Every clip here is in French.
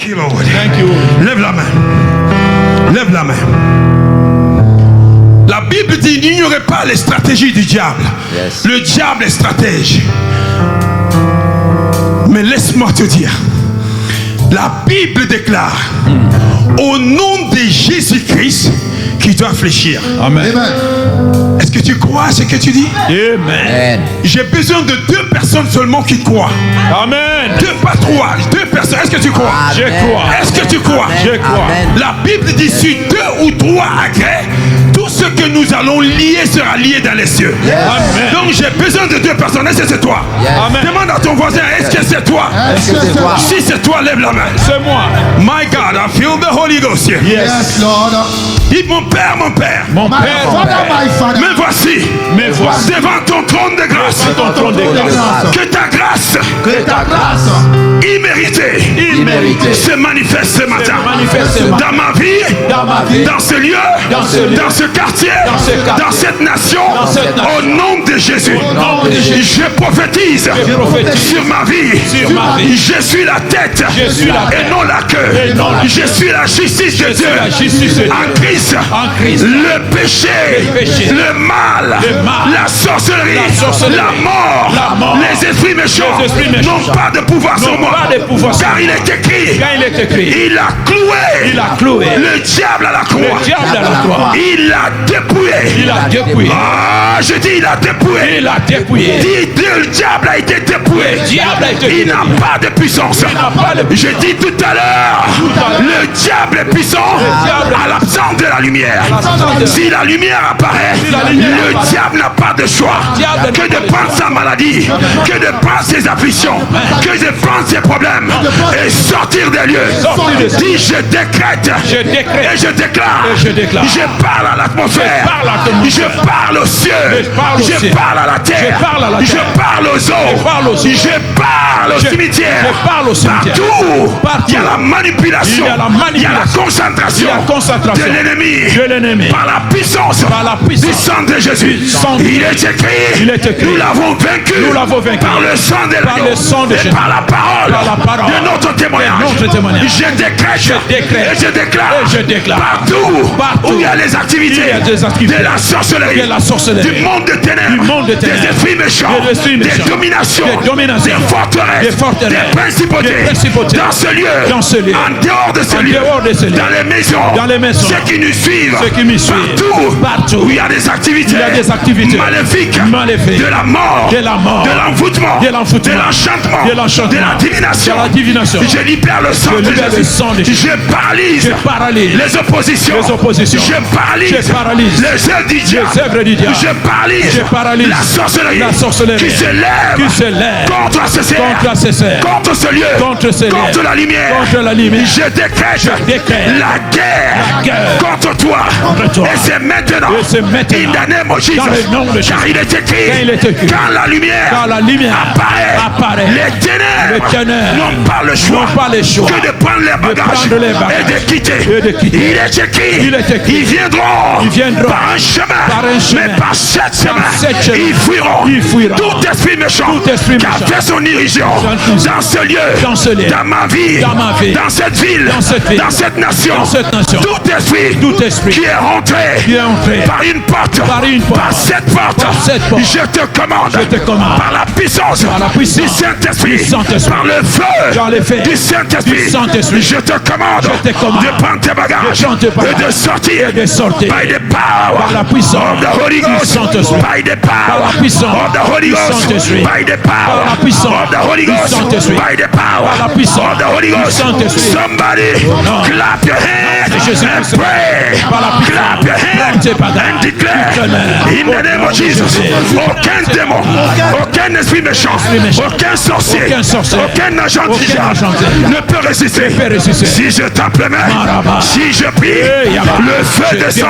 you, Lord. Thank you. Lève la main. Lève la main. La Bible dit, n'ignorez pas les stratégies du diable. Yes. Le diable est stratège. Mais laisse-moi te dire, la Bible déclare, au nom de Jésus-Christ, qui doit fléchir. Amen. Est-ce que tu crois à ce que tu dis? Amen. J'ai besoin de 2 personnes seulement qui croient. Amen. 2, pas 3. 2 personnes. Est-ce que tu crois? Je crois. Est-ce que tu crois? Je crois. La Bible dit, si 2 ou 3 agréent, tout ce que nous allons lier sera lié dans les cieux. Amen. Donc j'ai besoin de 2 personnes. Est-ce que c'est toi? Amen. Demande à ton voisin, est-ce que c'est toi? Est-ce que c'est toi? Si c'est toi, lève la main. C'est moi. My God, I feel the Holy Ghost here. Yes. Lord. Dis mon père, mon père. Mon My père, mon Father, père. my Father. Me voici. Me voici. Devant ton trône de grâce. Ton trône de grâce. Que ta grâce Que ta grâce imméritée Immérité. se manifeste ce matin. manifeste ce matin. Dans ma vie. Dans ma vie. Dans ce lieu. Dans ce lieu. Dans ce quartier. Dans ce quartier. Dans cette nation. Dans cette nation. Au nom de Jésus. nom de Jésus. Je prophétise. Je prophétise. Sur ma vie. Sur ma vie. Je suis la tête. Je suis la tête. Et non la queue. Et non la queue. Je suis la justice de Je Dieu. suis la justice de Dieu. En Christ. En Christ. Le péché. Le péché. Le mal. Le mal. La sorcellerie. La sorcellerie. La mort. La mort. Les esprits méchants. Les esprits méchants. N'ont pas de pouvoir sur moi. pas de pouvoir sur Car moi. il est écrit. Quand il est écrit. Il a cloué. Il a cloué. Le diable à la croix. Le diable à la croix. Il l'a dépouillé. Il a dépouillé. Ah, je dis il a dépouillé. Il a dépouillé. Dis, le diable a été dépouillé. Le diable a été Il n'a dépouillé. pas de puissance. Il n'a pas de puissance. Je dis tout à l'heure, le diable est puissant diable à l'absence de la lumière. l'absence de- Si la lumière apparaît, Si la lumière le apparaît, diable n'a pas de choix diable n'a que pas de de prendre sa maladie, que de prendre ses afflictions, que de prendre ses problèmes et sortir des lieux. Sortir des lieux. Dis, je décrète Je décrète. et je déclare. Et je déclare. Je parle à l'atmosphère. Je parle à l'atmosphère. Je parle aux cieux. Je parle aux Je cieux. parle à la terre. Je parle à la terre. Je parle aux eaux. Je parle aux eaux. Je parle au Je- cimetière. je parle au cimetière. Partout. Il y a la manipulation. Il y a la manipulation. Il y a la concentration. Il y a la concentration de l'ennemi. de l'ennemi. Par la puissance. Par la puissance du sang de Jésus. du sang de Il est écrit. Il est écrit. Nous l'avons vaincu. Nous l'avons vaincu. Par le sang de Par l'agneau. le sang de Et Jésus. par la parole. Par la parole. De notre témoignage. De notre témoignage. Je décrète. Je décrète. Et je déclare. Et je déclare. Partout. Où il y a les activités. Il y a des activités. De la sorcellerie. De la sorcellerie. Du monde de ténèbres. Du monde de ténèbres. Des esprits méchants. Des esprits méchants. Des dominations. Des dominations. Des forteresses. Des forteresses. Des principautés. Des principautés. Dans ce lieu. Dans ce lieu. En dehors de ce En lieu. dehors de ce lieu. Dans les maisons. Dans les maisons. Ceux qui nous suivent. Ceux qui me suivent. Partout. Où il y a des activités. Il y a des activités. Maléfiques. Maléfiques. De la mort. De la mort. De l'envoûtement. De l'envoûtement. De l'enchantement. De l'enchantement. De la divination. De la divination. Je libère le sang Je de libère le Jésus. sang de Jésus. Je paralyse. Je paralyse. Les oppositions. Les oppositions. Je paralyse. Je paralyse. Les œuvres du diable. Les œuvres du diable. Je paralyse. Je paralyse. La sorcellerie. La sorcellerie. Qui s'élève. Qui s'élève. Contre ce Contre ce cerf. Contre ce lieu. Contre ce lieu. Contre la lumière. Contre la lumière. Je décrète. Je décrète. La guerre. La guerre. Contre toi. Contre toi. Et c'est maintenant. Et c'est maintenant. In the name of Jesus. Dans le nom de Jésus. Car il est écrit. Car il est écrit. Quand la lumière. Quand la lumière apparaît. Les ténèbres. Les ténèbres N'ont pas le choix. n'ont pas le choix. Que de prendre les bagages. prendre les bagages. Et de quitter. Et de quitter. Il est écrit. Il est écrit. Ils viendront. Ils viendront. Par un chemin. Par un chemin. Mais par sept chemins. sept chemins. Ils fuiront. Ils fuiront. Tout esprit méchant. Tout esprit qui a méchant. fait son irruption. Dans ce lieu. Dans ce lieu. Dans ma vie. Dans ma vie. Dans cette ville. Dans cette ville. Dans cette nation. Dans cette nation. Tout esprit. Tout esprit. Qui est rentré. Qui est entré. Par une porte. Par une porte. Par cette porte. Par cette porte. Je te commande. Je te commande. Par la puissance. Par la puissance. Du Saint-Esprit. Du Saint-Esprit. Par le feu. Par le feu. Du Saint-Esprit. Du Saint-Esprit. Je te commande. Je te commande. De prendre tes bagages. De prendre tes bagages. Et de sortir. Et de sortir. By the power. Par la puissance. Of the Holy Du Ghost. Saint-Esprit. By the power. Par la puissance. Of the Holy Du Ghost. Saint-Esprit. By the power. Par la puissance. Of the Holy Du Ghost. Saint-Esprit. By the power. Par la puissance. Of the Holy Du Ghost. Saint-Esprit. Somebody Non. clap your hands De Jésus-Christ. and pray. Par la puissance. Clap your hands Tes bagages. and declare Déclare. in the name of Jesus. Aucun démon, aucun esprit méchant, aucun sorcier, Aucun sorcier. aucun agent du Aucun diable agent du diable. ne peut résister. Ne peut résister. Si je tape les mains, Maraba. si je prie, Yaba. le feu descend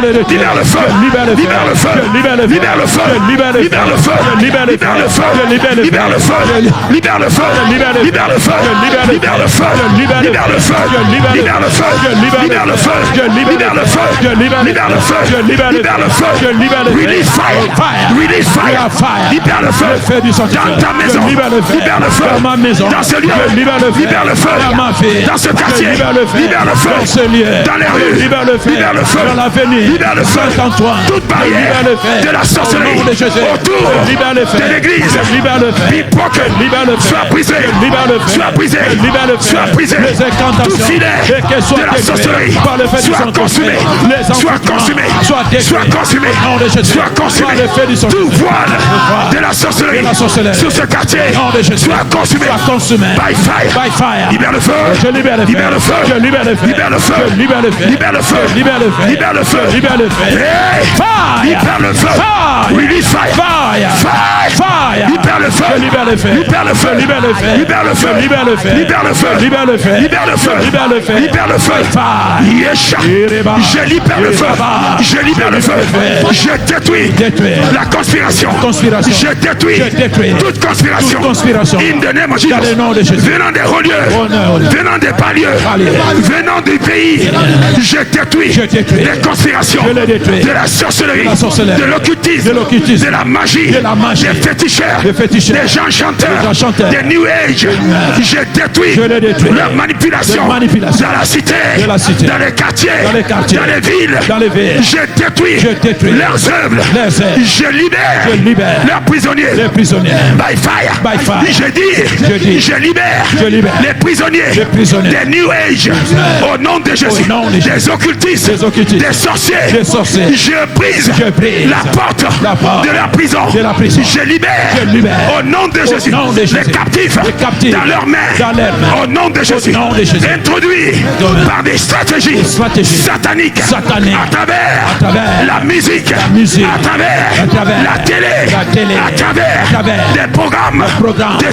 Je le détruis. Libère le feu. Je libère le feu. Libère le feu. Je libère le feu. Libère le feu. Je libère le feu. Libère le feu. Je libère le Libère le feu. Je libère le Libère le feu. Libère le feu. libère le feu. Libère le feu. Je libère le feu. Libère le feu. Je libère le Libère le feu. Je libère le feu. Libère le feu. Je libère Libère le feu. Je libère le Libère le feu. Je libère le Libère le feu. Je libère le Release fire. Fire. Release fire. Fire. Libère le feu. Le feu du sanctuaire. Dans ta maison. Je libère le feu. Libère le feu. Dans ma maison. Dans ce lieu. Je libère le feu. Libère le feu. Dans ma vie. Dans ce quartier. Je libère le feu. Libère le feu. Dans ce lieu. Dans les rues. Je libère le feu. Libère le feu. Dans l'avenir. Libère le feu. Saint-Antoine. Toute barrière Je libère le feu. de la sorcellerie Au nom de Jésus. autour Je libère le feu. de l'église. Je libère le feu. Be broken. Je libère le feu. Sois brisé. Je libère le feu. Sois brisé. Je libère le feu. Sois brisé. Les incantations. Tout filet Et qu'elles soient de la détruites sorcellerie par le feu du soit Saint-Esprit. consumé. Les Soit enfants consumé. soient détruits. Soit consumé. Au nom de Jésus. Soit consumé. Par le feu du Saint-Esprit. Tout voile de la sorcellerie De la sorcellerie. sur ce quartier Au nom de Jésus. soit consumé. Soit consumé. By fire. By fire. Libère le feu. Je libère le feu. Libère le feu. Je libère le feu. Libère le feu. Je libère le feu. Libère le feu. Je libère le feu. Libère le feu. Je libère le feu. Hey! Fire. Libère le feu. Fire. Release fire. Fire. Fire. Fire. Libère le feu. Je libère le feu. Libère le feu. Je libère le feu. Libère le feu. Je libère le feu. Libère le feu. Je libère le feu. Libère le feu. Je libère le feu. Libère le feu. Fire. Yesha. Ireba. Je libère le feu. Ireba. Je libère le feu. Je détruis Détruire. la conspiration. Conspiration. Je détruis Je détruis. toute conspiration. Toute conspiration. In the name of Jesus. Dans le nom de Jésus. Venant des hauts lieux. Honneur. Venant des bas lieux. Venant du pays. Je détruis Je détruis. les conspirations. Je les détruis. De la sorcellerie. De la sorcellerie. De l'occultisme. De l'occultisme. De la magie. De la magie. Des féticheurs. Des féticheurs. Des gens chanteurs. Des gens chanteurs. Des New Age. Je détruis. Je les détruis. Leur manipulation. Leur manipulation. Dans la cité. De la cité. Dans les quartiers. Dans les quartiers. Dans les villes. Dans les villes. Je détruis. Je détruis. Leurs œuvres. Leurs œuvres. Je libère. Je libère. Leurs prisonniers. Les prisonniers. By fire. By fire. Je dis. Je libère. Je libère. Les prisonniers. Les prisonniers. Des New Age. Au nom de Jésus. Au nom de Jésus. Des occultistes. Des occultistes. Des sorciers. Des sorciers. Je brise. Je brise. La porte. La porte. De la prison. De la prison. Je libère. Je libère. Au nom de Jésus. nom de Jésus. Les captifs. Les captifs. Dans leurs mains. Dans leurs mains. Au nom de Jésus. nom de Jésus. Introduits par des stratégies. Sataniques. Sataniques. À travers. La musique. musique. À travers. La télé. À travers. Des programmes. De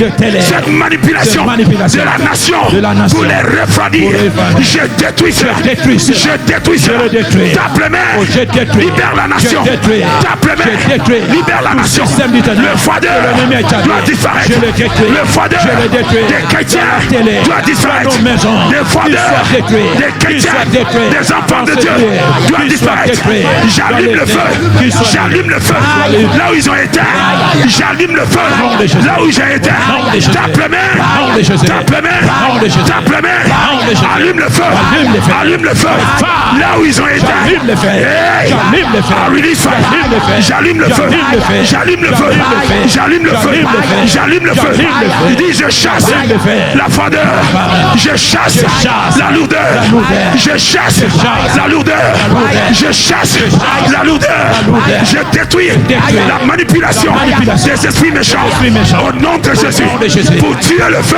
télé. Cette manipulation. De la nation. Pour les refroidir. Je détruis cela. Je détruis cela. Tape les mains. Libère la nation. Tape les mains. Libère la nation. Le foie-d'œur doit disparaître. Le foie-d'œur des chrétiens doit disparaître. Le foie-d'œur des chrétiens, des enfants de Dieu doit disparaître. J'allume le feu. J'allume le feu. Là où ils ont été. J'allume le feu. Là où j'ai été. Tape les mains. Tape les mains. Tape les mains. Allume le feu. Allume le feu. Là où ils ont été. Hey! Release fire. J'allume le feu. J'allume le feu. J'allume le feu. J'allume le feu. Il dit je chasse la froideur. Je chasse la lourdeur. Je chasse la lourdeur. Je chasse la lourdeur. Je détruis la manipulation des esprits méchants. Au nom de Jésus. Pour tuer le feu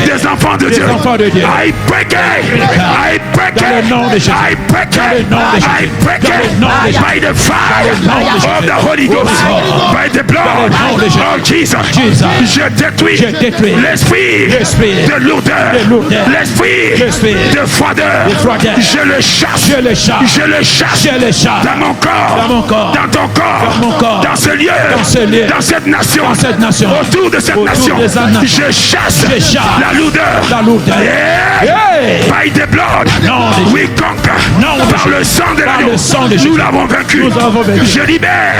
des enfants de Dieu. I break it. I break it. I break it. I break it. By the fire of the Holy Ghost. By the blood of Jesus. Je détruis l'esprit de lourdeur. L'esprit de froideur. Je le chasse. Je le chasse. Dans mon corps. Dans ton corps. Dans ce lieu. Dans cette nation. Autour de cette nation. Je chasse la lourdeur. By the blood. We conquer. Par le sang de l'agneau. Nous l'avons vaincu. Je libère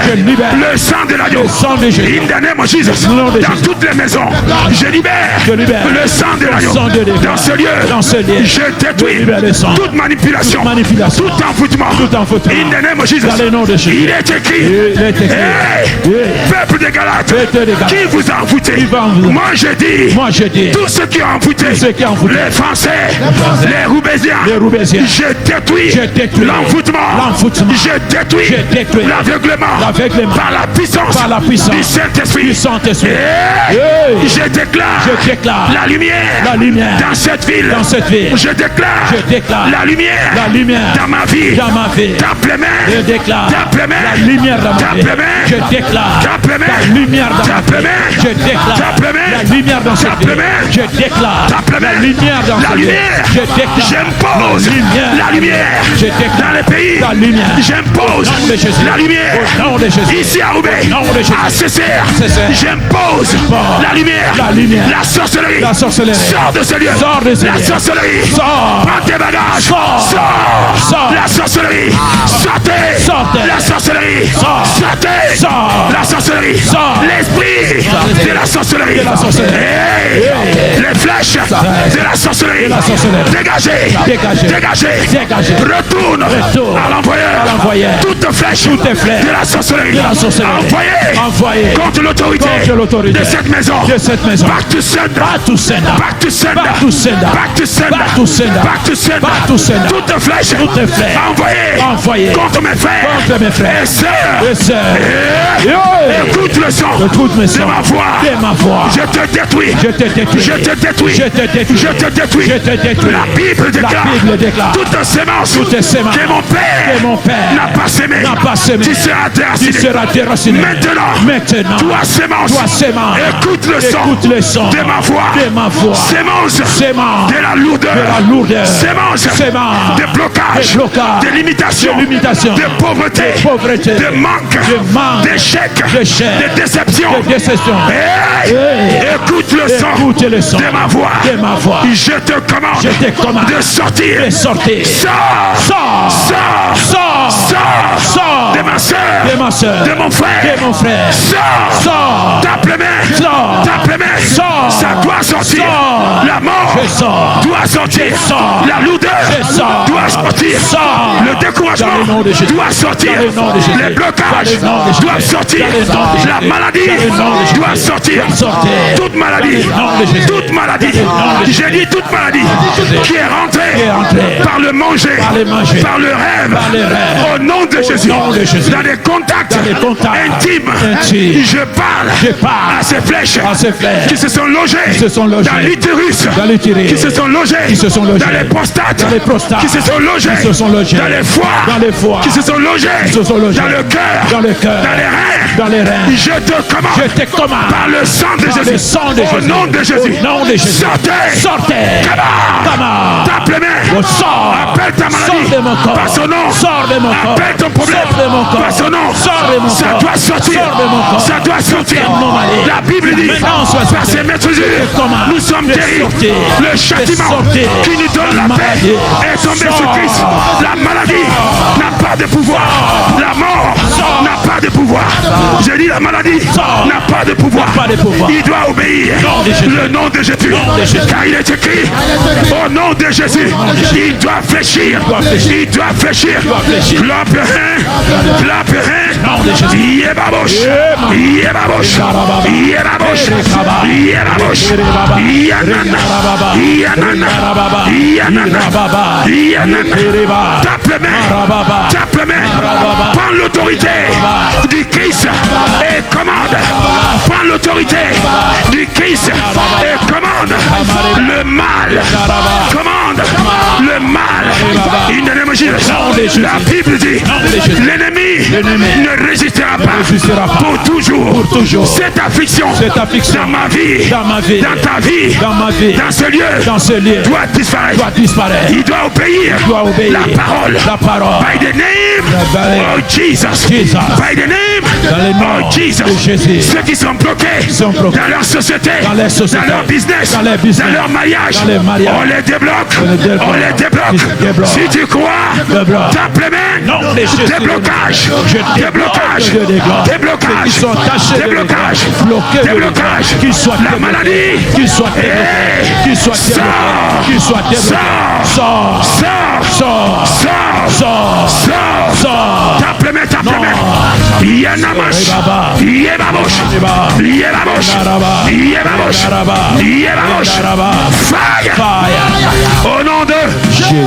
le sang de l'agneau. In the name of Jesus. Dans toutes les maisons. Je libère le sang de l'agneau. Dans ce lieu. Je détruis toute manipulation. Tout envoûtement. In the name of Jesus. Il est écrit. Peuple de Galates. Qui vous a envoûté? Moi je dis. Tous ceux qui ont envoûté. Les Français. Les Roubaisiens. Je détruis l'envoûtement. Je détruis l'aveuglement par la puissance du Saint-Esprit. Je déclare la lumière dans cette ville. Je déclare la lumière dans ma vie. Tape les mains. Tape les mains. La lumière dans ma vie. Je déclare la lumière dans ma vie. Je déclare la lumière dans cette vie. Je déclare la lumière dans cette vie. Je déclare j'impose la lumière je déclare dans les pays. La lumière. J'impose Au nom de Jésus. la lumière. Au nom de Jésus. Ici à Roubaix. Au nom de Jésus. À CCR. CCR. J'impose la lumière. La lumière. La sorcellerie. La sorcellerie. Sors de ce lieu. Sors de ce La lieu. sorcellerie. Sors. Prends tes bagages. Sors. Sors. Sors. La sorcellerie. Sortez. Sortez. La sorcellerie. Sors. Sortez. Sors. La sorcellerie. Sors. L'esprit de la sorcellerie. De la sorcellerie. Hey. Les flèches de la sorcellerie. De la sorcellerie. Dégagez. Dégagez. Dégagez. Dégagez. Retourne Retourne à l'envoyeur. à l'envoyeur. Toute flèche Toutes les flèches de la sorcellerie. de la sorcellerie. Envoyez contre l'autorité Contre l'autorité de cette maison. de cette maison. Back to sender. Back to sender. Back to sender. Back to sender. Back to sender. Back to sender. Back to sender. Back to sender. Toute flèche. Toutes les flèches. Envoyez contre mes frères. Contre mes frères et sœurs. et sœurs. Et écoute le son Écoute mes de sons. ma voix. De ma voix. Je te détruis. Je te détruis. Je te détruis. Je te détruis. Je te détruis. Je te détruis. La Bible déclare. La Bible déclare. Toute sémence Toute sémence que mon père que mon père n'a pas sémé. n'a pas sémé. Tu seras déraciné. Tu seras déraciné. Maintenant. Toi sémence. Écoute le son. De ma voix. De ma voix. Sémence. Sémence. De la lourdeur. De la lourdeur. Sémence. Sémence. De blocage. De blocage. De limitation. De limitation. De pauvreté. De pauvreté. De manque. De manque. D'échec. D'échec. De déception. De déception. Hey. Hey. Écoute le son. Écoute le son. De ma voix. De ma voix. Je te commande. Je te commande. De sortir. De sortir. Sors. Sors. Sors. Sors. Sors. Sors. De ma soeur. De ma soeur. De mon frère. De mon frère. Sors. Sors. Tape les mains. Sors. Tape les mains. Sors. Ça doit sortir. Sors. La mort Je sors. doit sortir. Je sors. La lourdeur Je sors. doit sortir. Sors. Le découragement Dans le nom de Jésus. doit sortir. Dans le nom de Jésus. Les blocages Dans le nom de Jésus. doivent sortir. Dans le nom de Jésus. La maladie Dans le nom de Jésus. doit sortir. Sortir. Toute maladie. Dans le nom de Jésus. Toute maladie. Dans le nom de Jésus. J'ai dit toute maladie qui est rentrée Qui est rentrée par le manger, par le manger, par le rêve, par les rêves. au nom de Jésus, nom de Jésus. dans les contacts, Dans les contacts intimes, intimes. je parle à ces flèches, qui se sont logées, dans l'utérus, qui se sont logées, dans les prostates, qui se sont logées, dans les foies, qui se sont logées, dans le cœur, dans les reins, je te commande, par le sang de Jésus, au nom de Jésus, sortez, Comment? tape les mains, Sors. appelle ta Sors maladie de mon corps. par son nom, Sors de mon corps. appelle ton problème Sors de mon corps. par son nom, Sors de mon ça corps. doit sortir, Sors de mon corps. ça doit sortir. Mon mari. La Bible dit, Maintenant, sois par sorti. ses maîtres Commande. nous sommes De guéris. sortir. Le châtiment De sortir. qui nous donne la paix maladie. est tombé Sors. sur Christ. La maladie n'a pas de pouvoir. La mort n'a pas de pouvoir. J'ai dit la maladie Sors. n'a pas de pouvoir. N'a pas de pouvoir. Il doit obéir Nom de Jésus. le nom de Jésus. Nom de Jésus. Car il est écrit au nom de Jésus. Il doit fléchir. Il doit fléchir. L'apérin. Nom de Jésus. Yébabosh. Yébabosh. Yébabosh. Yébabosh. Yanana. Yanana. Yanana. Yanana. Tape les mains. Tape les mains. Prends l'autorité du Christ et commande. Prends l'autorité du Christ et commande le mal. Commande le mal. In the name of Jesus. La Bible dit l'ennemi ne résistera pas pour toujours. Cette affliction dans ma vie, dans ta vie, dans ce lieu doit disparaître. Il doit obéir la parole. By the name of Jesus. By the name of Jesus. Ceux qui sont bloqués dans leur société, dans leur business, dans leur mariage, on les débloque. On les débloque. Si tu crois, tape les mains. Déblocage. Déblocage. Déblocage. Déblocage. Déblocage. La maladie. Qu'il soit débloqué. Qu'il soit débloqué. Qu'il soit débloqué. Sors. Sors. Sors. Sors. Tape les mains. Tape les mains. Yanamash. Yebabosh. Yebabosh. Yebabosh. Yebabosh. Fire. Au nom de Jésus.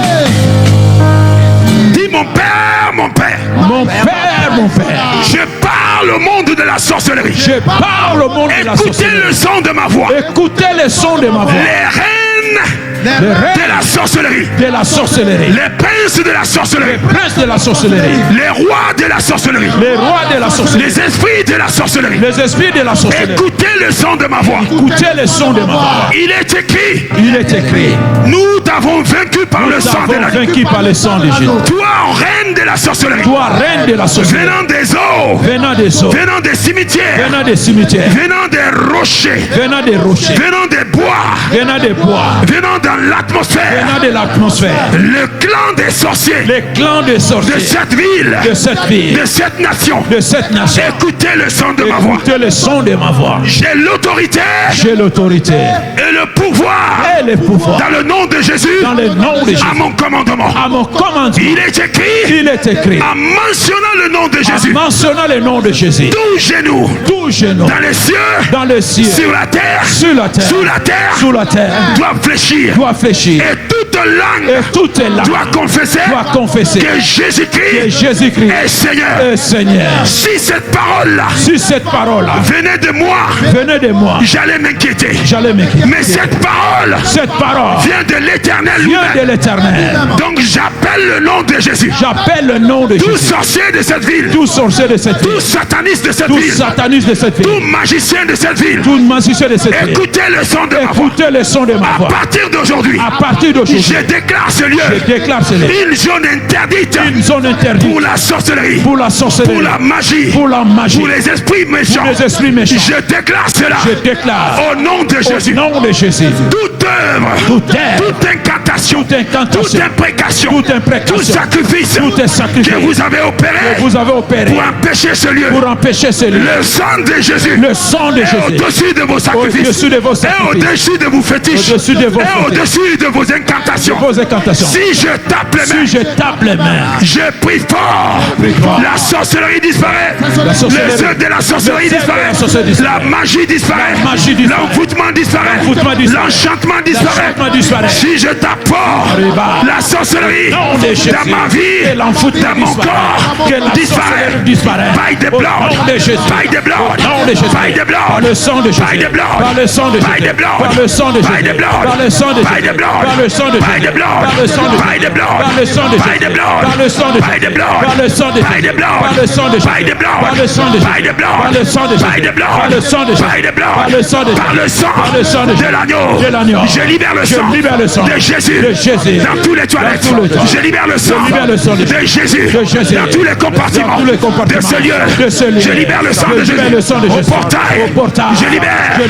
Dis mon père, mon père. Mon père, mon père. Je parle au monde de la sorcellerie. Je parle au monde de la Écoutez sorcellerie. le son de ma voix. Écoutez le son de ma voix. Les reines de la sorcellerie, de la sorcellerie, les princes de la sorcellerie, les princes de la sorcellerie, les rois de la sorcellerie, les rois de la sorcellerie, les esprits de la sorcellerie. les esprits de la sorcellerie. Écoutez le son de ma voix. Écoutez le son de ma voix. Il est écrit, Il est écrit, nous t'avons vaincu par le nous sang de avons l'agneau. vaincu par le sang de Jésus. Toi, reine de la sorcellerie, Toi, reine de la sorcellerie, venant des eaux, venant des eaux, venant des cimetières, venant des cimetières, venant des rochers, venant des rochers, venant des bois, venant des bois, venant dans l'atmosphère, venant de l'atmosphère, le clan des sorciers les clans des de sorciers cette ville, de cette ville, de cette nation. de cette nation. Écoutez le son de ma voix. Écoutez le son de ma voix. J'ai l'autorité J'ai l'autorité et le pouvoir et le pouvoir dans le nom de Jésus dans le nom de Jésus. à mon commandement. À mon commandement, Il est écrit il est écrit, en mentionnant le nom de en Jésus. mentionnant le nom de Jésus, Tout genou tout genou dans les cieux, dans le ciel, sur la terre, sur la terre, sous la terre, sous la terre, doit fléchir. doit fléchir. Et toute langue Et toute langue doit confesser doit confesser que que Jésus-Christ Jésus-Christ est Seigneur. est Seigneur. Si cette parole-là Si cette parole venait de moi, venait de moi, j'allais m'inquiéter. j'allais m'inquiéter. Mais cette parole Cette parole vient de l'Éternel vient de lui-même. l'Éternel. Donc j'appelle le nom de Jésus. J'appelle le nom de Tout Jésus. sorcier de cette ville, Tout sorcier de cette tout ville, sataniste de cette tout ville, sataniste de cette tout ville, magicien de cette ville, tout magicien de cette ville, écoutez le son de ma voix. écoutez le son de ma À voix. partir d'aujourd'hui, À partir d'aujourd'hui, je déclare ce je lieu déclare ce lieu une zone interdite une zone interdite pour la sorcellerie, pour la sorcellerie, pour la magie, pour la magie, pour les esprits méchants. pour les esprits méchants. Je déclare cela Je déclare au nom de au Jésus. nom de Jésus, Toute œuvre, toute œuvre, toute incantation, toute incantation, toute imprécation, toute imprécation, tout sacrifice tout est sacrifice que vous avez opéré que vous avez opéré pour empêcher ce lieu. pour empêcher ce lieu. Le sang de Jésus Le sang de est Jésus au-dessus de vos sacrifices, au-dessus de vos et sacrifices, au-dessus de vos fétiches, au-dessus de vos et fétiches, au-dessus de vos incantations. vos incantations. Si je tape les mains, Si je tape les mains, je prie fort, Prie fort. la sorcellerie disparaît, La sorcellerie. le jeu de la sorcellerie Le jeu de disparaît, la sorcellerie disparaît. la magie disparaît, La magie disparaît. l'envoûtement disparaît, L'envoûtement disparaît. l'enchantement disparaît. L'enchantement disparaît. Si je tape fort, Arriba. la sorcellerie nom de Jésus. dans ma vie, Que l'envoûtement dans mon disparaît. corps, Que la disparaît. sorcellerie disparaît. By the Au blood, nom de Jésus. by the blood, Au nom de Jésus. by the blood, Par le sang de Jésus. by the blood, Par le sang de by Jésus. the blood, Par le sang de by Jésus. the blood, Par le sang de by Jésus. the blood, Par le sang de by Jésus. the blood, Par le sang de by the Jésus. blood, Par le sang de by the Jésus. blood, Par le sang de by the Jésus. blood, Par le sang de by Jésus. the blood, Par le sang de Jésus. by the blood, Par le sang de Jésus. by the blood, Par le sang de Jésus. by the blood, Par le sang de Jésus. by the blood, Par le sang de Jésus. par le sang Par le sang de l'agneau, de l'agneau. je libère le Je sang libère le sang de Jésus de Jésus. dans tous les toilettes, Dans tous les toilettes. je libère le sang libère le sang de Jésus de Jésus. dans tous les compartiments Dans tous les compartiments de ce lieu, de ce lieu. je libère le sang Je de Jésus libère le sang de au Jésus. portail, Au portail. je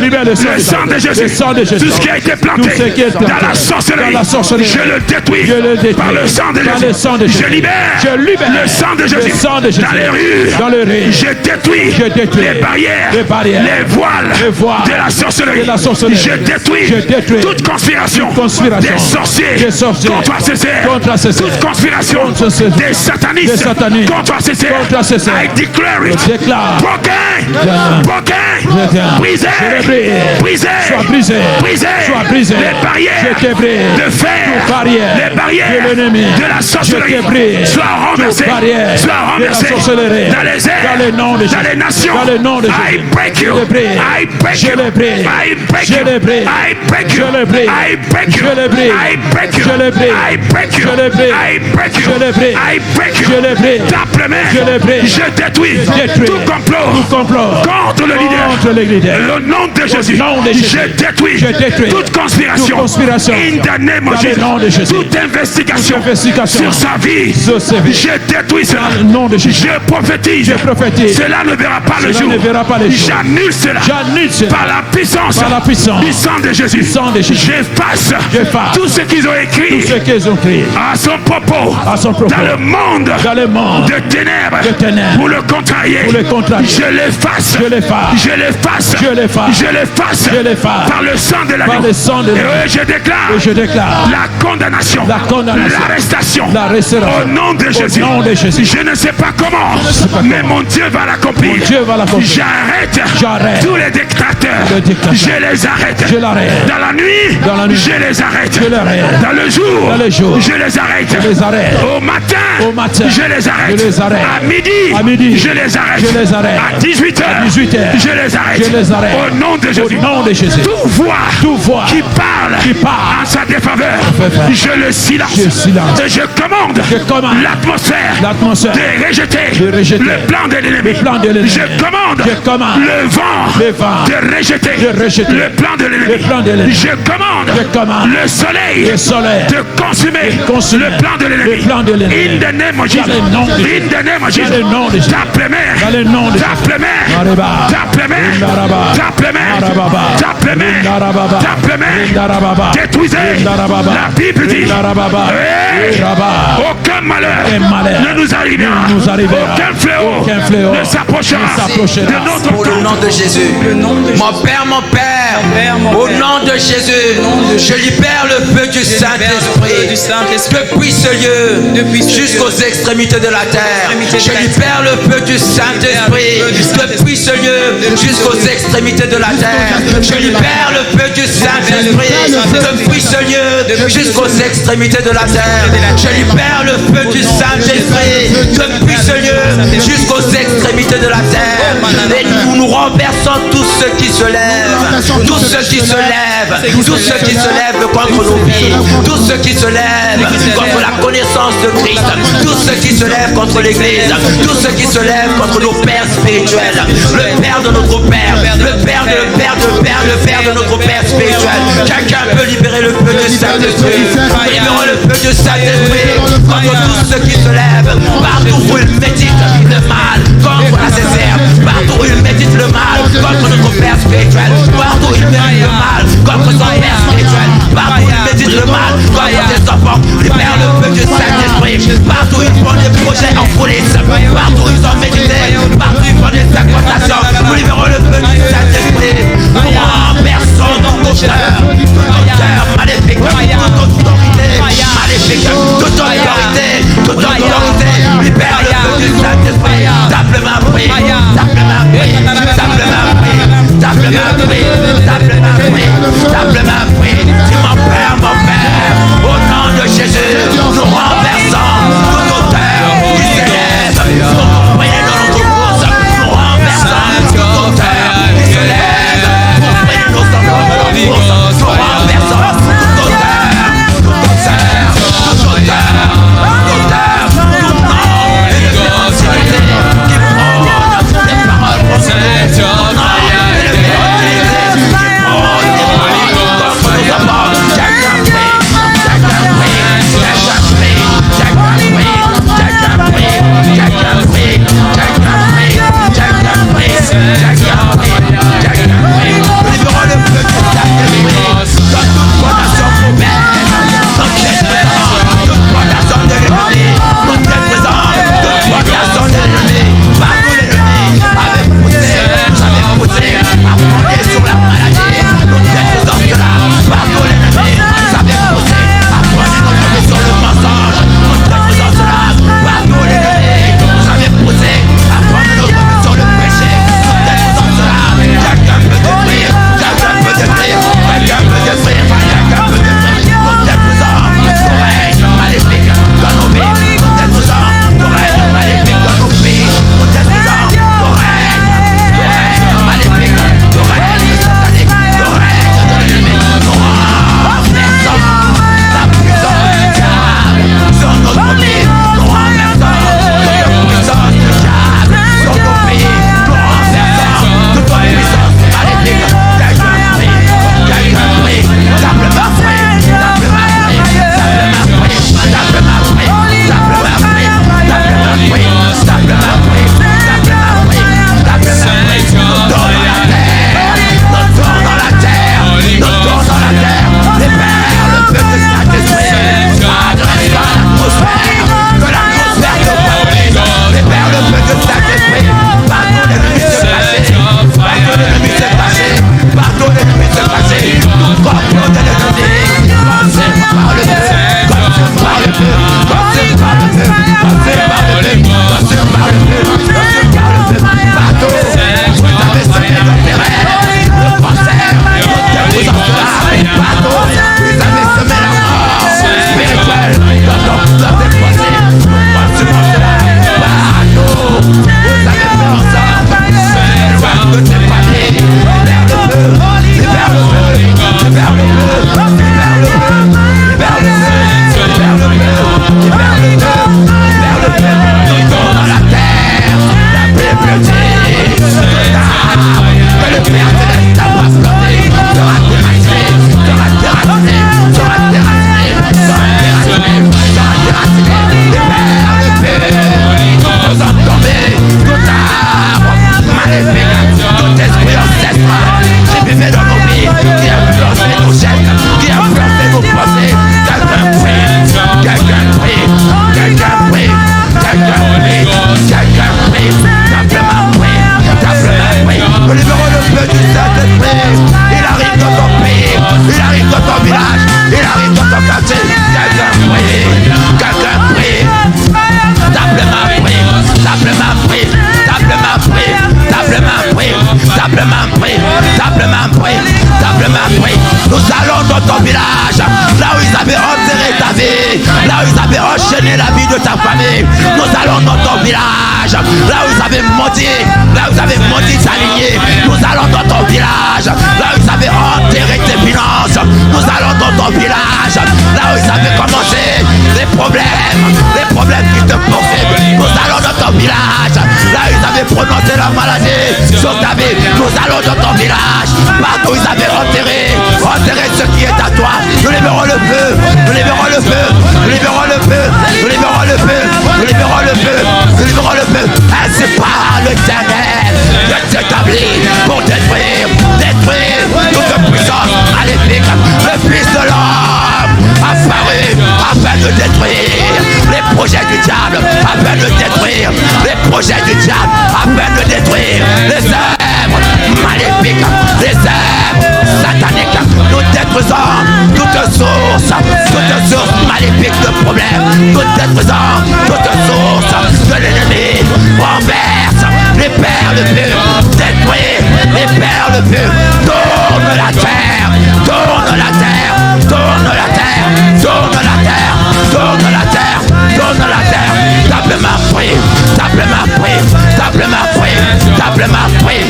libère le sang le sang de Jésus, Le sang de Jésus. tout ce qui a été planté Tout ce qui est planté dans la sorcellerie, dans la sorcellerie. je le détruis Je le détruis. par le sang de Par le sang de Jésus, Jésus. je libère le sang de Jésus, Le sang de Jésus. dans les rues, Dans les rues. je détruis les barrières, Les barrières. les voiles de la sorcellerie, De la sorcellerie. je détruis toute conspiration des sorciers contre ACCR, Contre ACCR. toute conspiration Contre ACCR. des satanistes contre ACCR. Contre ACCR. I declare it Je déclare. broken, brisé, brisé, Sois brisé. brisé, Sois brisé. les barrières Je te brise. de fer, Toute barrière les barrières de l'ennemi. de la sorcellerie Je te brise. soient renversées, Toute barrière soient de la renversées sorcellerie. dans les airs, Dans le nom de dans Jésus. les nations. Dans le nom de I Jésus. break you, Je le brise. I break Je you, le brise. I break Je you, le brise. I break you, Je le brise. I break you, Je le brise. I break you, Je le brise. I break you, Je le brise. I break you, Je le brise. I break you, Je le brise. tape les mains, Je le brise. je détruis détruis. tout complot Tout complot. contre le leader. Contre le leader. Le nom de Jésus, nom de Jésus. je détruis Je détruis toute conspiration, toute conspiration. in the name of Dans le Jesus. nom de Jésus. Toute investigation, Toute investigation sur sa vie, sur sa vie. je détruis cela. Dans le nom de Jésus. Je prophétise, Je prophétise. cela ne verra pas le Cela jour. ne verra pas le jour. J'annule cela J'annule cela. par la puissance, Par la puissance du sang de Jésus. du sang de Jésus. J'efface J'efface tout ce qu'ils ont écrit Tout ce qu'ils ont créé. à son propos, À son propos. dans le monde Dans le monde. de ténèbres, De ténèbres. pour le contrarier. Pour le contrarier. Je l'efface, Je l'efface. je l'efface, Je l'efface. je l'efface, Je l'efface. par le sang de Par l'agneau. le sang de l'agneau. Et je déclare Et je déclare la condamnation, la condamnation, l'arrestation, l'arrestation. au nom de Jésus. nom de Jésus. Je ne sais pas comment, mais mon Dieu va l'accomplir. Mon Dieu va l'accomplir. J'arrête tous les dictateurs. Les dictateurs. Je les arrête. Je l'arrête. Dans la nuit, Dans la nuit. je les arrête. Je l'arrête. Dans le jour, Dans le jour. je les arrête. Je les arrête. Au matin, Au matin. je les arrête. Je les arrête. À midi, À midi. je les arrête. Je les arrête. À 18h, 18h, je les arrête. Au nom de Jésus. Au nom de Jésus. Toute voix qui parle en sa défaveur, je le silence. Et je commande l'atmosphère de rejeter le plan de l'ennemi. Je commande le vent de rejeter le plan de l'ennemi. Je commande le soleil de consumer le plan de l'ennemi. In the name of Jesus. In the name of Jesus. Tape les mains. Tape les mains. Tape les mains. Tape les mains. Tape les mains. Tape les mains. Détruisez. La Bible dit aucun malheur ne nous arrivera. Aucun fléau ne s'approchera de notre Pour le nom de Jésus. Mon Père, au nom de Jésus, je libère le feu du Saint-Esprit depuis ce lieu jusqu'aux extrémités de la terre. Je libère le feu du Saint-Esprit depuis ce lieu jusqu'aux extrémités de la terre. Je libère le feu du Saint-Esprit depuis ce lieu jusqu'aux extrémités de la terre. Je libère le feu du Saint-Esprit depuis ce lieu jusqu'aux extrémités de la terre. Et nous renversons tous ceux qui se lèvent, tous ceux qui se lèvent, tous ceux qui se lèvent contre nos vies, tous ceux qui se lèvent contre la connaissance de Christ, tous ceux qui se lèvent contre l'Église, tous ceux qui se lèvent contre nos pères spirituels, le Père de notre Père, le Père de notre Père spirituel. Quelqu'un peut libérer le feu du Saint-Esprit, libérer le feu du Saint-Esprit contre tous ceux qui se lèvent, partout où ils méditent le mal contre la Césaire, partout où ils méditent le mal contre notre Père spirituel, partout où ils méditent le mal contre son Père spirituel, partout où ils méditent le mal contre tes enfants, libère le feu du Saint-Esprit, partout où ils font des projets en police, partout où ils ont médité, partout où ils font des incantations, nous libérons le feu du Saint-Esprit, nous renversons l'auteur maléfique, toute autorité maléfique, toute autorité, libère le feu du Saint-Esprit. maléfique, tout esprit ancestral qui vivait dans nos vies, qui a influencé nos gestes, qui a influencé nos pensées. Quelqu'un prie, quelqu'un prie, quelqu'un prie, quelqu'un prie, quelqu'un prie, simplement prie, simplement prie. Nous libérons le feu du Saint-Esprit. Il arrive dans ton pays, il arrive dans ton village, il arrive dans ton quartier. Quelqu'un prie, quelqu'un prie, simplement prie, simplement prie, simplement prie, simplement prie, simplement prie, simplement prie, simplement prie. Nous allons dans ton village, là où ils avaient enterré ta vie, là où ils avaient enchaîné la vie de ta famille. Nous allons dans ton village, là où ils avaient maudit, là où ils avaient maudit ta lignée. Nous allons dans ton village, là où ils avaient enterré tes finances. Nous allons dans ton village, là où ils avaient commencé les problèmes qui te poursuivent. Nous allons dans ton village, là où ils avaient prononcé la maladie sur ta vie. Nous allons dans ton village, partout où ils avaient enterré ce qui est à toi. Nous libérons le feu, nous libérons le feu, nous libérons le feu, nous libérons le feu, nous libérons le feu, nous libérons le feu. Ainsi par l'Éternel, Dieu s'établit pour détruire toute puissance maléfique. Le Fils de l'homme apparu afin de détruire les projets du diable, afin de détruire les projets du diable, afin de détruire les œuvres maléfiques, les œuvres sataniques. Nous détruisons toute source maléfique de problèmes. Nous détruisons toute source de l'ennemi. Renverse les perles de feu, détruis les perles de feu. Tourne la terre, tourne la terre, tourne la terre, tourne la terre, tourne la terre, tourne la terre. Simplement prie, simplement prie, simplement prie, simplement prie.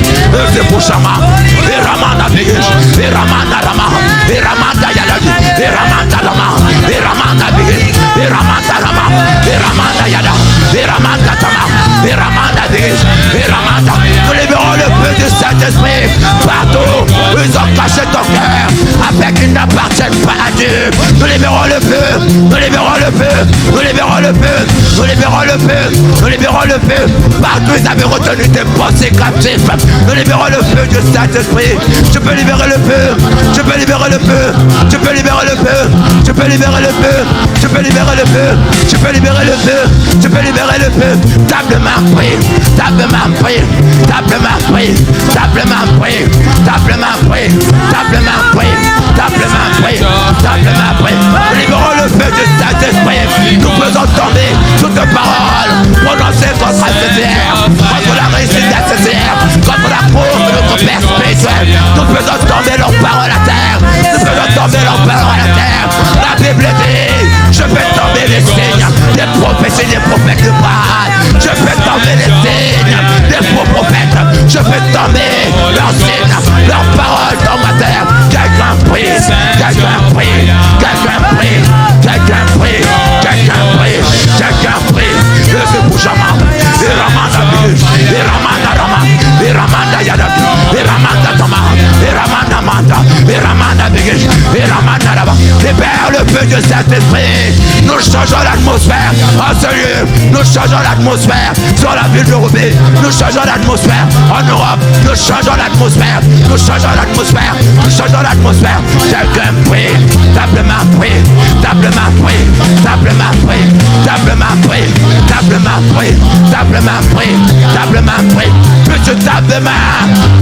C'est pour Chama, et Ramanda Bigish, et Ramanda Rama, et Ramanda Yadagi, et Ramanda Rama, et Ramanda Bigish, et Ramanda Rama, et Ramanda Yada, et Ramanda Tama, et Ramanda Bigish, et Ramanda. Nous libérons le feu du Saint-Esprit partout où ils ont caché ton cœur afin qu'il n'appartienne pas à Dieu. Nous libérons le feu, nous libérons le feu, nous libérons le feu, nous libérons le feu, nous libérons le feu. Partout ils avaient retenu tes pensées captives. Nous libérons le feu du Saint-Esprit. Tu peux libérer le feu, tu peux libérer le feu, tu peux libérer le feu, tu peux libérer le feu, tu peux libérer le feu, tu peux libérer le feu, tu peux libérer le feu. Simplement prie, simplement prie, simplement prie, simplement prie, simplement prie, simplement prie, simplement prie, simplement prie. Nous libérons le feu du Saint-Esprit. Nous faisons tomber toute parole prononcée contre ACCR, contre la réussite d'ACCR, contre la pauvre de notre Père spirituel. Nous faisons tomber leurs paroles à terre. Nous faisons tomber leurs paroles à terre. La Bible dit, je fais tomber les signes des prophéties, des prophètes de Baal. Je fais tomber les signes des faux prophètes. Je fais tomber leurs signes, leurs paroles dans ma terre. Quelqu'un prie, quelqu'un prie, quelqu'un prie, quelqu'un prie, quelqu'un prie, quelqu'un prie. Je fais Boujama, et Ramanda Bish, et Ramanda Rama, et Ramanda Yadabi, et Ramanda Tama, et Ramanda Manda, et Ramanda Bish, et Ramanda Rama. Libère le feu du Saint-Esprit. Nous changeons l'atmosphère en ce lieu. Nous changeons l'atmosphère sur la ville de Roubaix. Nous changeons l'atmosphère en Europe. Nous changeons l'atmosphère. Nous changeons l'atmosphère. Nous changeons l'atmosphère. Quelqu'un prie, simplement prie, simplement prie, simplement prie, simplement prie, simplement prie, simplement prie, simplement prie. Plus tu tapes de main,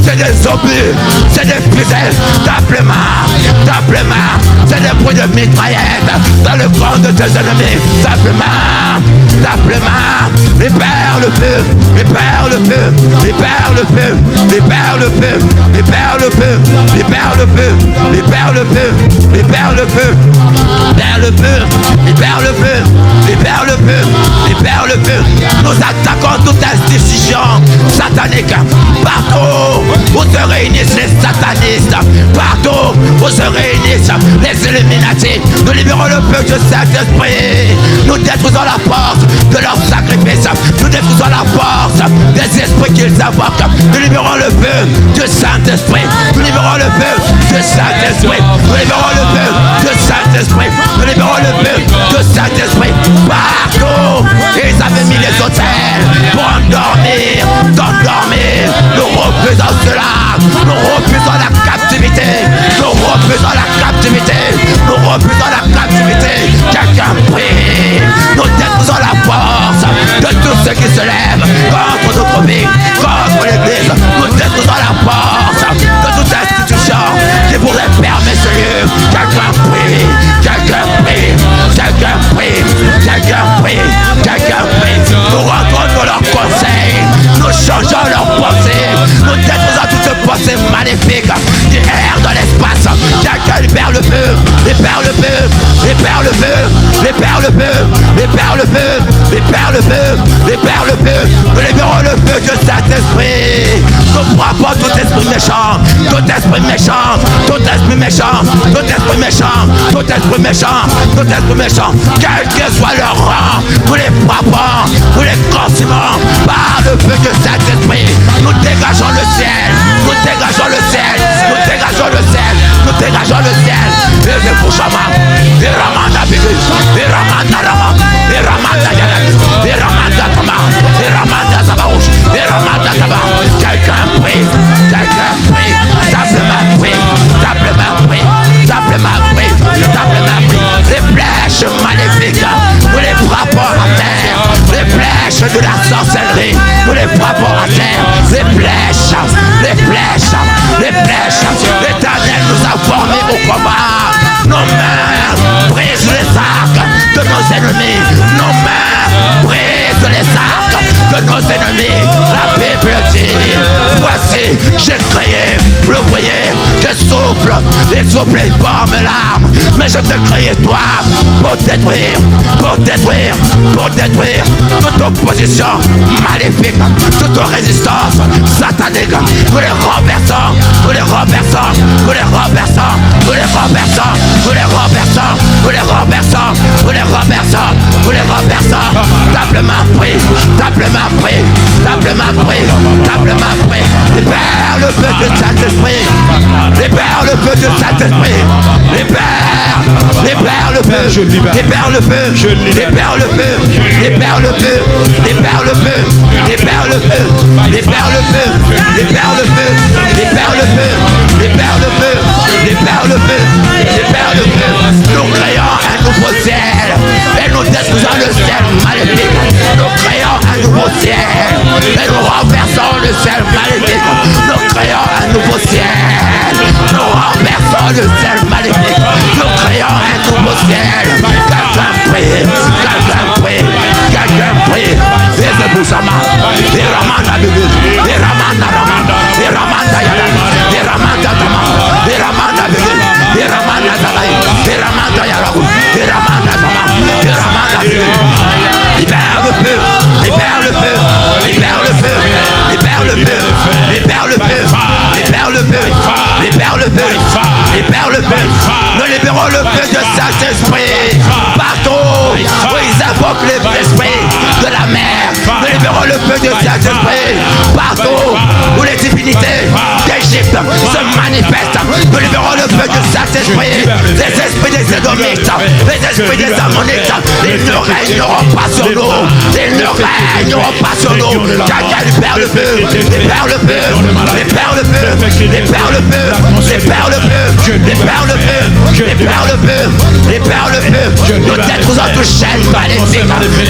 c'est des obus, c'est des fusées. Simplement, simplement, c'est des bruits de mitraillettes dans le camp de tes ennemis. Simplement, simplement, libère le feu, libère le feu, libère le feu, libère le feu, libère le feu, libère le feu, libère le feu, libère le feu, libère le feu, libère le feu, libère le feu, libère le feu. Nous attaquons toute institution satanique partout où se réunissent les satanistes, partout où se réunissent les Illuminati. Nous libérons le feu du Saint-Esprit. Nous détruisons la force de leur sacrifice. Nous détruisons la force des esprits qu'ils invoquent. Nous libérons le feu du Saint-Esprit. Nous libérons le feu du Saint-Esprit. Nous libérons le feu du Saint-Esprit. Nous libérons le feu du Saint-Esprit. Partout, ils avaient mis les hôtels pour endormir le Nous refusons la captivité. Nous refusons la captivité. Nous refusons la captivité. Quelqu'un prie. Nous détruisons la force de tous ceux qui se lèvent contre notre vie, contre l'église. Nous détruisons la force de toute institution qui pourrait fermer ce lieu. Quelqu'un prie. Quelqu'un prie. Quelqu'un prie. Quelqu'un prie. Quelqu'un prie. Nous rentrons dans leurs conseils. Nous changeons leurs pensées. Nous détruisons toutes ces pensées maléfiques qui errent dans l'espace. Quelqu'un libère le feu. Libère le feu. Libère le feu. Libère le feu. Libère le feu. Libère le feu. Libère le feu. Nous libérons le feu de Saint-Esprit. Nous frappons tout esprit méchant. Tout esprit méchant. Tout esprit méchant. Tout esprit méchant. Tout esprit méchant. Tout esprit méchant. Quel que soit leur rang, nous les frappons. Nous les consumons par le feu de Saint-Esprit. Nous dégageons le ciel. Nous dégageons le ciel. Nous dégageons le ciel. Nous dégageons le ciel. Et le Bouchama. Et Ramanda Bibi. Et Ramanda Rama. Et Ramanda Yanak. Et Ramanda Tama. Et Ramanda Tabarouche. Et Ramanda Taba. Quelqu'un prie. Quelqu'un prie. Simplement prie. Simplement prie. Simplement prie. Simplement prie. Les flèches maléfiques. Nous les frappons à terre. Les flèches de la sorcellerie. Nous les frappons à terre. Les flèches. Les flèches. Les flèches. L'Éternel nous a formés au combat. Nos mains brisent les arcs de nos ennemis. Nos mains brisent les arcs de nos ennemis. La Bible dit, voici, j'ai créé le voyer que souffle. Et souffle et forme l'arme. Mais je te créé toi pour détruire, pour détruire, pour détruire toute opposition maléfique, toute résistance satanique. Nous les renversons, nous les renversons, nous les renversons, nous les renversons, nous les renversons, nous les renversons, nous les renversons, nous les renversons. Simplement prie, simplement prie, simplement prie, simplement prie. Libère le feu de Saint-Esprit, libère le feu de Saint-Esprit, libère, libère le feu, libère le feu, libère le feu, libère le feu, libère le feu, libère le feu, libère le feu, libère le feu, libère le feu, libère le feu, libère le feu, libère le feu. Nous créons un nouveau ciel et nous détruisons le ciel maléfique. Nous créons un nouveau ciel et nous renversons le ciel maléfique. Nous créons un nouveau ciel. Nous renversons le ciel maléfique. Nous créons un nouveau ciel. Quelqu'un prie, quelqu'un prie, quelqu'un prie. Et c'est pour ça, et Ramanda Bibi, et Ramanda Ramanda, et Ramanda Yala, et Ramanda Tama, et Ramanda Bibi, et Ramanda Tama, et Ramanda Yala, et Ramanda Tama, et Ramanda Bibi. Libère le feu, libère le feu, libère le feu, libère le feu, libère le feu, libère le feu, libère le feu, libère le feu. Nous libérons le feu de Saint-Esprit partout où ils invoquent l'esprit de la mer. Nous libérons le feu de Saint-Esprit partout où les divinités d'Égypte se manifestent. Nous libérons le feu de Saint-Esprit. Les esprits des Édomites, les esprits des Ammonites, ils ne régneront pas sur nous. Ils ne régneront pas sur nous. Quelqu'un libère le feu, libère le feu, libère le feu, libère le feu, libère le feu, libère le feu, libère le feu, libère le feu. Nous détruisons toute chaîne maléfique.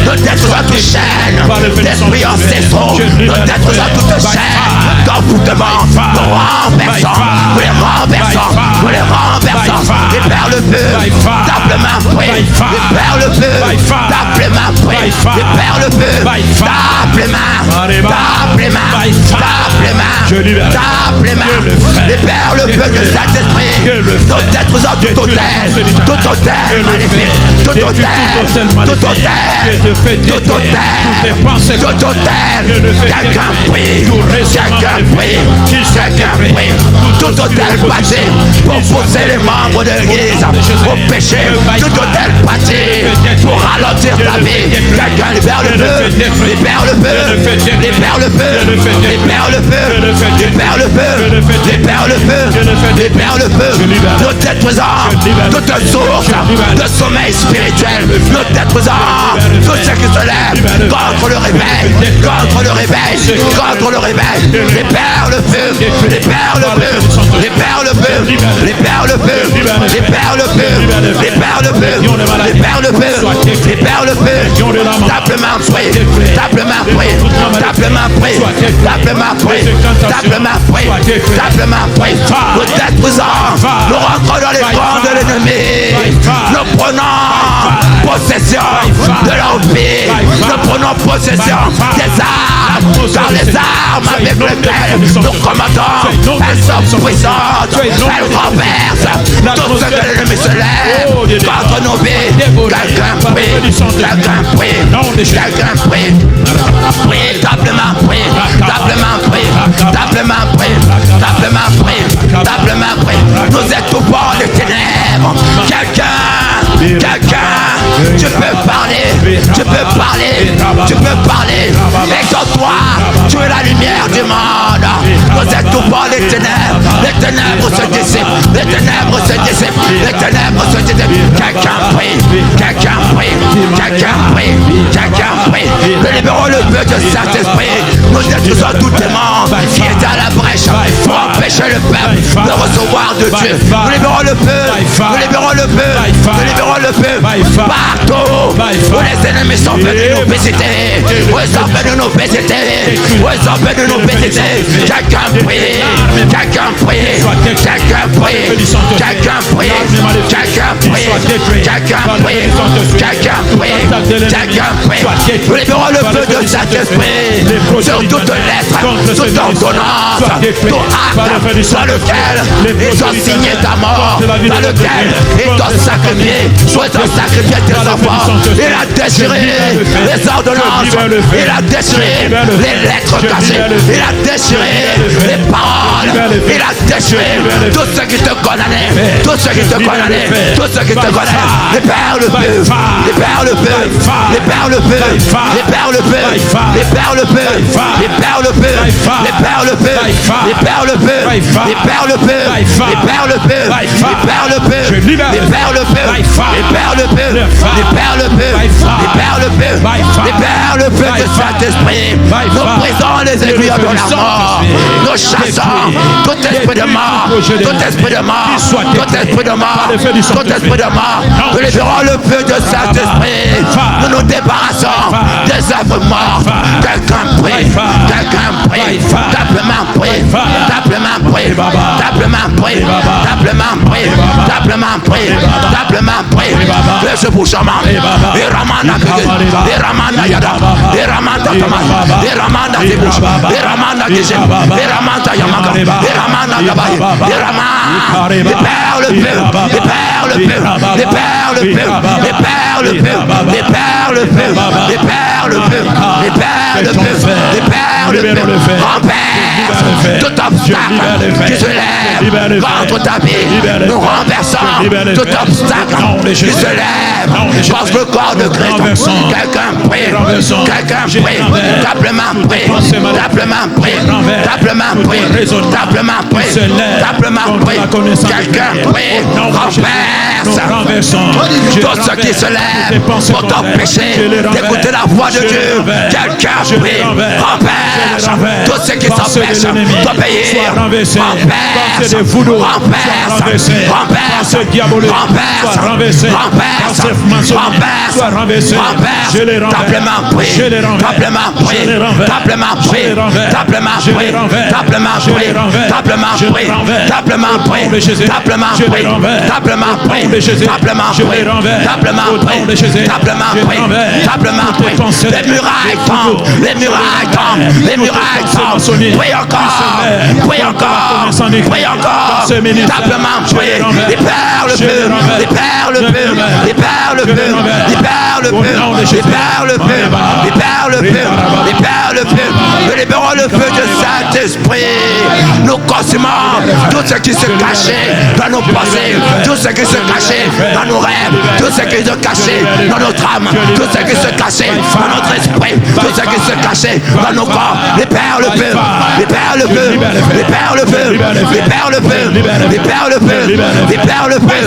Nous détruisons toute chaîne d'esprits ancestraux. Nous détruisons toute chaîne d'envoûtement. Nous renversons, nous les renversons, nous les renversons. Libère le feu, simplement prie. Libère le feu, simplement prie. Libère le feu, simplement, simplement, simplement, simplement. Libère le feu de Saint-Esprit. Nous détruisons tout hôtel, tout hôtel magnifique, tout hôtel, tout hôtel, tout hôtel, tout hôtel. Quelqu'un prie, quelqu'un prie, quelqu'un prie. Tout hôtel bâti pour pousser les membres de l'église au péché. Tout hôtel bâti pour ralentir ta vie. Quelqu'un libère le feu, libère le feu, libère le feu, libère le feu, libère le feu, libère le feu, libère le feu. Nous détruisons toute source de sommeil spirituel. Nous détruisons tout ce qui se lève contre le réveil, contre le réveil, contre le réveil. Libère le feu, libère le feu, libère le feu, libère le feu, libère le feu, libère le feu, libère le feu, libère le feu. Taplement pris, taplement pris, taplement pris, taplement pris, taplement pris, taplement pris. Nous détruisons, nous rentrons dans les camps de l'ennemi. Nous prenons possession de leur vie. Nous prenons possession des armes, car les armes avec lesquelles nous commandons, elles sont puissantes, elles renversent tout ce que l'ennemi se lève contre nos vies. Quelqu'un prie, quelqu'un prie, quelqu'un prie, prie, taplement prie, taplement prie, taplement prie, taplement prie, taplement prie. Nous étouffons les ténèbres. Quelqu'un, tu peux parler, tu peux parler, tu peux parler. Et sur toi, tu es la lumière du monde. Nous étouffons les ténèbres se dissipent, les ténèbres se dissipent, les ténèbres se dissipent. Quelqu'un prie, quelqu'un prie, quelqu'un prie, quelqu'un prie. Nous libérons le feu de Saint-Esprit. Nous détruisons tout démon qui est à la brèche pour empêcher le peuple de recevoir de Dieu. Nous libérons le feu, nous libérons le feu, nous libérons le feu partout où les ennemis sont venus nous visiter, où ils sont venus nous visiter, où ils sont venus nous visiter. Quelqu'un prie, quelqu'un prie, quelqu'un prie, quelqu'un prie, quelqu'un prie, quelqu'un prie, quelqu'un prie, quelqu'un prie. Nous libérons le feu de Saint-Esprit sur toute lettre, toute ordonnance, tout acte dans lequel ils ont signé ta mort, dans lequel ils t'ont sacrifié, soit t'ont sacrifié tes enfants. Il a déchiré les ordonnances, il a déchiré les lettres cachées, il a déchiré les paroles, il a déchiré tout ce qui te condamnait, tout ce qui te condamnait, tout ce qui te condamnait. Libère le feu, libère le feu, libère le feu, libère le feu, libère le feu, libère le feu, libère le feu, libère le feu, libère le feu, libère le feu, libère le feu, libère le feu, libère le feu, libère le feu, libère le feu, libère le feu de Saint-Esprit. Nous brisons les aiguilles de la mort, nous chassons tout esprit de mort, tout esprit de mort, tout esprit de mort, tout esprit de mort. Nous libérons le feu de Saint-Esprit. Nous nous débarrassons des œuvres mortes. Quelqu'un prie, quelqu'un prie, taplement prie, taplement prie, taplement prie, taplement prie, taplement prie, taplement prie. Laisse bouche en main. Et Ramanda, et Ramanda Yada, et Ramanda Tamas, et Ramanda Debouche, et Ramanda Gizem, et Ramanda Yamaga, et Ramanda Yabaye, et Ramanda. Libère le feu, libère le feu, libère le feu, libère le feu, libère le feu, libère le feu, libère le feu, libère le feu, renverse tout obstacle qui se lève contre ta vie. Nous renversons tout obstacle qui se lève contre le corps de Christ. Quelqu'un prie, quelqu'un prie, taplement prie, taplement prie, taplement prie, taplement prie, taplement prie. Quelqu'un prie, renverse tout ce qui se lève pour t'empêcher d'écouter la voix de Dieu. Quelqu'un prie, renverse tout ce qui t'empêche d'obéir. Renverse, renverse, renverse, renverse, renverse, renverse, taplement prie, taplement prie, taplement prie, taplement prie, taplement prie, taplement prie, taplement prie, taplement prie, taplement prie, taplement prie, taplement prie, taplement prie, taplement prie. Les murailles tombent, les murailles tombent, les murailles tombent. Oui, Prie encore. Prie encore. Prie encore. Simplement prie. Libère le feu. Libère le feu. Libère le feu. Libère le feu. Libère le feu. Libère le feu. Libère le feu. Nous libérons le feu du Saint-Esprit. Nous consumons tout ce qui se cachait dans nos pensées, tout ce qui se cachait dans nos rêves, tout ce qui se cachait dans notre âme, tout ce qui se cachait dans notre esprit, tout ce qui se cachait dans nos corps. Libère le feu, libère le feu, libère le feu, libère le feu, libère le feu, libère le feu,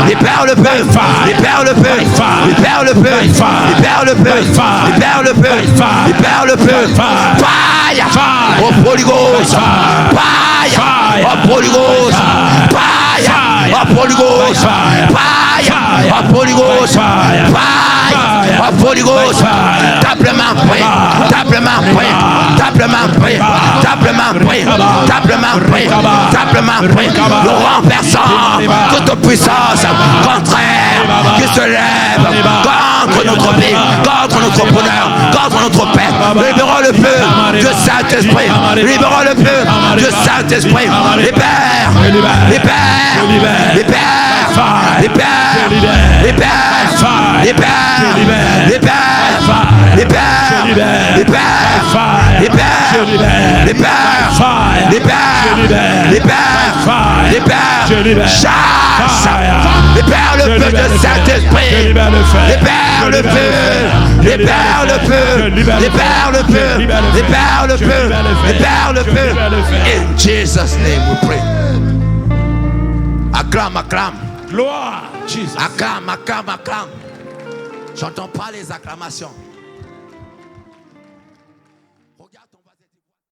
libère le feu, libère le feu, libère le feu, libère le feu, libère le feu, libère le feu. Fire, oh Holy Ghost, fire, oh Holy Ghost, fire, oh Holy Ghost, fire, oh Holy Ghost, fire, oh Holy Ghost. Tablement prêt, tablement prêt, tablement prêt, tablement prêt, tablement prêt, tablement prêt. Nous renversons toute puissance contraire qui se lève contre notre vie, contre notre bonheur, contre notre paix. Libérons le feu du Saint-Esprit. Libérons le feu du Saint-Esprit. Libère, libère, libère, libère, libère, libère, libère, libère, libère, libère, chasse, libère le feu de Saint-Esprit, libère le feu, libère le feu, libère le feu, libère le feu, libère le feu. In Jesus' name we pray. Acclame, acclame. Gloire, Jesus. Acclame, acclame, acclame. J'entends pas les acclamations.